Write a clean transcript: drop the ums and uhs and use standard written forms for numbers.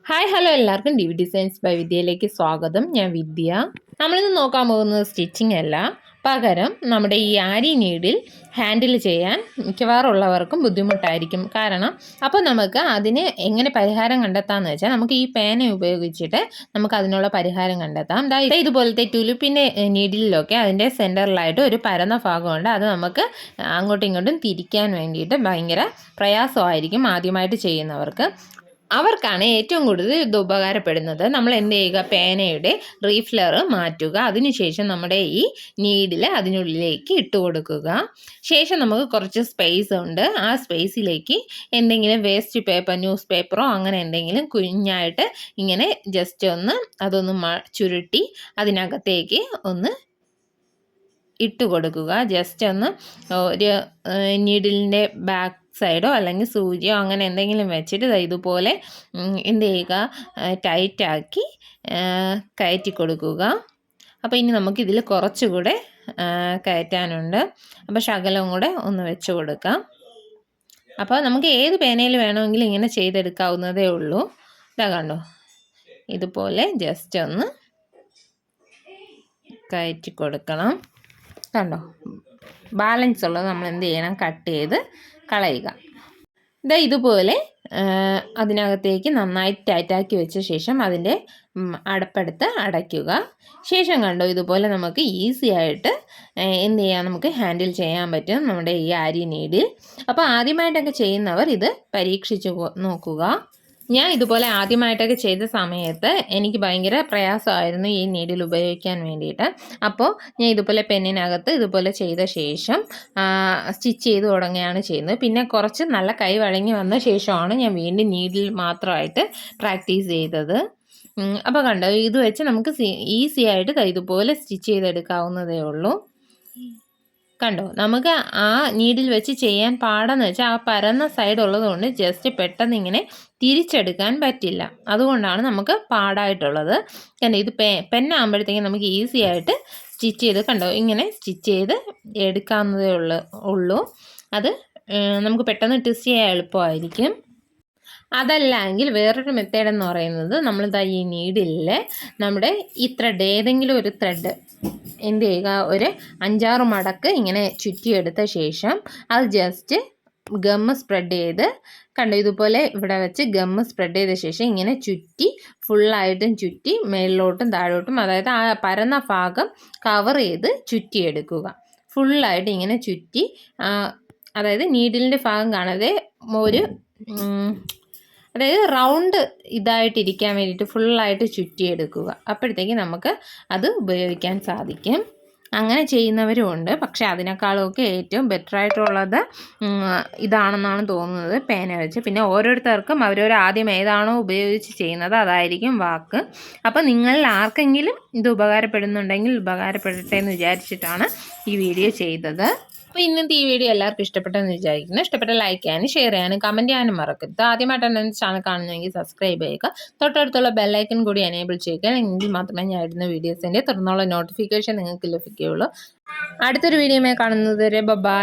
Hi hello എല്ലാവർക്കും D V designs by വിദ്യയിലേക്ക് സ്വാഗതം. ഞാൻ വിദ്യ. നമ്മളിന്ന് നോക്കാൻ പോകുന്നത് സ്റ്റിച്ചിങ് അല്ല, പകരം നമ്മുടെ ഈ ആരി നീഡിൽ ഹാൻഡിൽ ചെയ്യാൻ മിക്കവാറുള്ളവർക്കും ബുദ്ധിമുട്ടായിരിക്കും. കാരണം അപ്പോൾ നമുക്ക് അതിന് എങ്ങനെ പരിഹാരം കണ്ടെത്താമെന്ന് വെച്ചാൽ, നമുക്ക് ഈ പേന ഉപയോഗിച്ചിട്ട് നമുക്ക് അതിനുള്ള പരിഹാരം കണ്ടെത്താം. ഇതുപോലത്തെ ടുലിപ്പിൻ്റെ നീഡിലൊക്കെ അതിൻ്റെ സെൻറ്ററിലായിട്ട് ഒരു പരന്ന ഭാഗമുണ്ട്. അത് നമുക്ക് അങ്ങോട്ടും ഇങ്ങോട്ടും തിരിക്കാൻ വേണ്ടിയിട്ട് ഭയങ്കര പ്രയാസമായിരിക്കും ആദ്യമായിട്ട് ചെയ്യുന്നവർക്ക്. അവർക്കാണ് ഏറ്റവും കൂടുതൽ ഇത് ഉപകാരപ്പെടുന്നത്. നമ്മൾ എന്ത് ചെയ്യുക, പേനയുടെ റീഫില്ലർ മാറ്റുക, അതിനുശേഷം നമ്മുടെ ഈ നീഡിൽ അതിനുള്ളിലേക്ക് ഇട്ട് കൊടുക്കുക. ശേഷം നമുക്ക് കുറച്ച് സ്പേസ് ഉണ്ട്, ആ സ്പേസിലേക്ക് എന്തെങ്കിലും വേസ്റ്റ് പേപ്പർ, ന്യൂസ് പേപ്പറോ അങ്ങനെ എന്തെങ്കിലും കുഞ്ഞായിട്ട് ഇങ്ങനെ ജസ്റ്റ് ഒന്ന് അതൊന്ന് ചുരുട്ടി അതിനകത്തേക്ക് ഒന്ന് ഇട്ട് കൊടുക്കുക. ജസ്റ്റ് ഒന്ന് ഒരു നീഡിലിൻ്റെ ബാക്ക് സൈഡോ അല്ലെങ്കിൽ സൂചിയോ അങ്ങനെ എന്തെങ്കിലും വെച്ചിട്ട് ഇതുപോലെ എന്ത് ചെയ്യുക, ടൈറ്റാക്കി കയറ്റി കൊടുക്കുക. അപ്പോൾ ഇനി നമുക്കിതിൽ കുറച്ചുകൂടെ കയറ്റാനുണ്ട്. അപ്പോൾ ശകലവും കൂടെ ഒന്ന് വെച്ച് കൊടുക്കാം. അപ്പോൾ നമുക്ക് ഏത് പേനയിൽ വേണമെങ്കിലും ഇങ്ങനെ ചെയ്തെടുക്കാവുന്നതേ ഉള്ളൂ. ഇതാ കണ്ടോ, ഇതുപോലെ ജസ്റ്റ് ഒന്ന് കയറ്റി കൊടുക്കണം. കണ്ടോ, ബാലൻസ് ഉള്ളത് നമ്മൾ എന്ത് ചെയ്യണം, കട്ട് ചെയ്ത് കളയുക. ഇതുപോലെ അതിനകത്തേക്ക് നന്നായി ടൈറ്റാക്കി വെച്ച ശേഷം അതിൻ്റെ അടപ്പെടുത്ത് അടയ്ക്കുക. ശേഷം കണ്ടോ, ഇതുപോലെ നമുക്ക് ഈസി ആയിട്ട് എന്ത് ചെയ്യാം, നമുക്ക് ഹാൻഡിൽ ചെയ്യാൻ പറ്റും നമ്മുടെ ഈ ആരി നീഡിൽ. അപ്പോൾ ആദ്യമായിട്ടൊക്കെ ചെയ്യുന്നവർ ഇത് പരീക്ഷിച്ച് നോക്കുക. ഞാൻ ഇതുപോലെ ആദ്യമായിട്ടൊക്കെ ചെയ്ത സമയത്ത് എനിക്ക് ഭയങ്കര പ്രയാസമായിരുന്നു ഈ നീഡിൽ ഉപയോഗിക്കാൻ വേണ്ടിയിട്ട്. അപ്പോൾ ഞാൻ ഇതുപോലെ പെന്നിനകത്ത് ഇതുപോലെ ചെയ്ത ശേഷം സ്റ്റിച്ച് ചെയ്ത് തുടങ്ങുകയാണ് ചെയ്യുന്നത്. പിന്നെ കുറച്ച് നല്ല കൈ വഴങ്ങി വന്ന ശേഷമാണ് ഞാൻ വീണ്ടും നീഡിൽ മാത്രമായിട്ട് പ്രാക്ടീസ് ചെയ്തത്. അപ്പോൾ കണ്ടോ, ഇത് വെച്ച് നമുക്ക് ഈസി ആയിട്ട് ഇതുപോലെ സ്റ്റിച്ച് ചെയ്തെടുക്കാവുന്നതേ ഉള്ളൂ. കണ്ടോ, നമുക്ക് ആ നീഡിൽ വെച്ച് ചെയ്യാൻ പാടെന്ന് വെച്ചാൽ ആ പരന്ന സൈഡ് ഉള്ളതുകൊണ്ട് ജസ്റ്റ് പെട്ടെന്ന് ഇങ്ങനെ തിരിച്ചെടുക്കാൻ പറ്റില്ല. അതുകൊണ്ടാണ് നമുക്ക് പാടായിട്ടുള്ളത്. കണ്ടോ, ഇത് പെന്നാകുമ്പോഴത്തേക്കും നമുക്ക് ഈസി ആയിട്ട് സ്റ്റിച്ച് ചെയ്ത് കണ്ടോ ഇങ്ങനെ സ്റ്റിച്ച് ചെയ്ത് എടുക്കാവുന്നതേ ഉള്ളൂ. അത് നമുക്ക് പെട്ടെന്ന് ട്വിസ്റ്റ് ചെയ്യാൻ എളുപ്പമായിരിക്കും. അതല്ലെങ്കിൽ വേറൊരു മെത്തേഡ് എന്ന് പറയുന്നത്, നമ്മളിതാ ഈ നീഡിലിൽ നമ്മുടെ ഈ ത്രെഡ്, ഏതെങ്കിലും ഒരു ത്രെഡ് എന്ത് ചെയ്യുക, ഒരു 5-6 മടക്ക് ഇങ്ങനെ ചുറ്റിയെടുത്ത ശേഷം അത് ജസ്റ്റ് ഗമ്മ് സ്പ്രെഡ് ചെയ്ത് കണ്ടോ ഇതുപോലെ ഇവിടെ വെച്ച് ഗമ്മ് സ്പ്രെഡ് ചെയ്ത ശേഷം ഇങ്ങനെ ചുറ്റി ഫുള്ളായിട്ടും ചുറ്റി മേളിലോട്ടും താഴോട്ടും, അതായത് ആ പരന്ന ഭാഗം കവർ ചെയ്ത് ചുറ്റിയെടുക്കുക. ഫുള്ളായിട്ട് ഇങ്ങനെ ചുറ്റി, അതായത് നീഡിലിൻ്റെ ഭാഗം കാണാതെ ഒരു അതായത് റൗണ്ട് ഇതായിട്ടിരിക്കാൻ വേണ്ടിയിട്ട് ഫുള്ളായിട്ട് ചുറ്റിയെടുക്കുക. അപ്പോഴത്തേക്ക് നമുക്ക് അത് ഉപയോഗിക്കാൻ സാധിക്കും. അങ്ങനെ ചെയ്യുന്നവരും ഉണ്ട്. പക്ഷേ അതിനേക്കാളൊക്കെ ഏറ്റവും ബെറ്റർ ആയിട്ടുള്ളത് ഇതാണെന്നാണ് തോന്നുന്നത്, പേന വെച്ച്. പിന്നെ ഓരോരുത്തർക്കും ആദ്യം ഏതാണോ ഉപയോഗിച്ച് ചെയ്യുന്നത് അതായിരിക്കും വാക്ക്. അപ്പോൾ നിങ്ങളിൽ ആർക്കെങ്കിലും ഇത് ഉപകാരപ്പെടുന്നുണ്ടെങ്കിൽ ഉപകാരപ്പെടട്ടെ എന്ന് വിചാരിച്ചിട്ടാണ് ഈ വീഡിയോ ചെയ്തത്. അപ്പോൾ ഇന്നത്തെ ഈ വീഡിയോ എല്ലാവർക്കും ഇഷ്ടപ്പെട്ടെന്ന് വിചാരിക്കുന്നു. ഇഷ്ടപ്പെട്ട ലൈക്ക് ചെയ്യാനും ഷെയർ ചെയ്യാനും കമൻറ്റ് ചെയ്യാനും മറക്കരുത്. ആദ്യമായിട്ടാണ് എൻ്റെ ചാനൽ കാണുന്നതെങ്കിൽ സബ്സ്ക്രൈബ് ചെയ്യുക. തൊട്ടടുത്തുള്ള ബെല്ലൈക്കൺ കൂടി എനേബിൾ ചെയ്യുക. എങ്കിൽ മാത്രമേ ഞാൻ ഇടുന്ന വീഡിയോസിൻ്റെ തുടർന്നുള്ള നോട്ടിഫിക്കേഷൻ നിങ്ങൾക്ക് ലഭിക്കുകയുള്ളൂ. അടുത്തൊരു വീഡിയോയുമായി കാണുന്നത് വരെ ബൈ.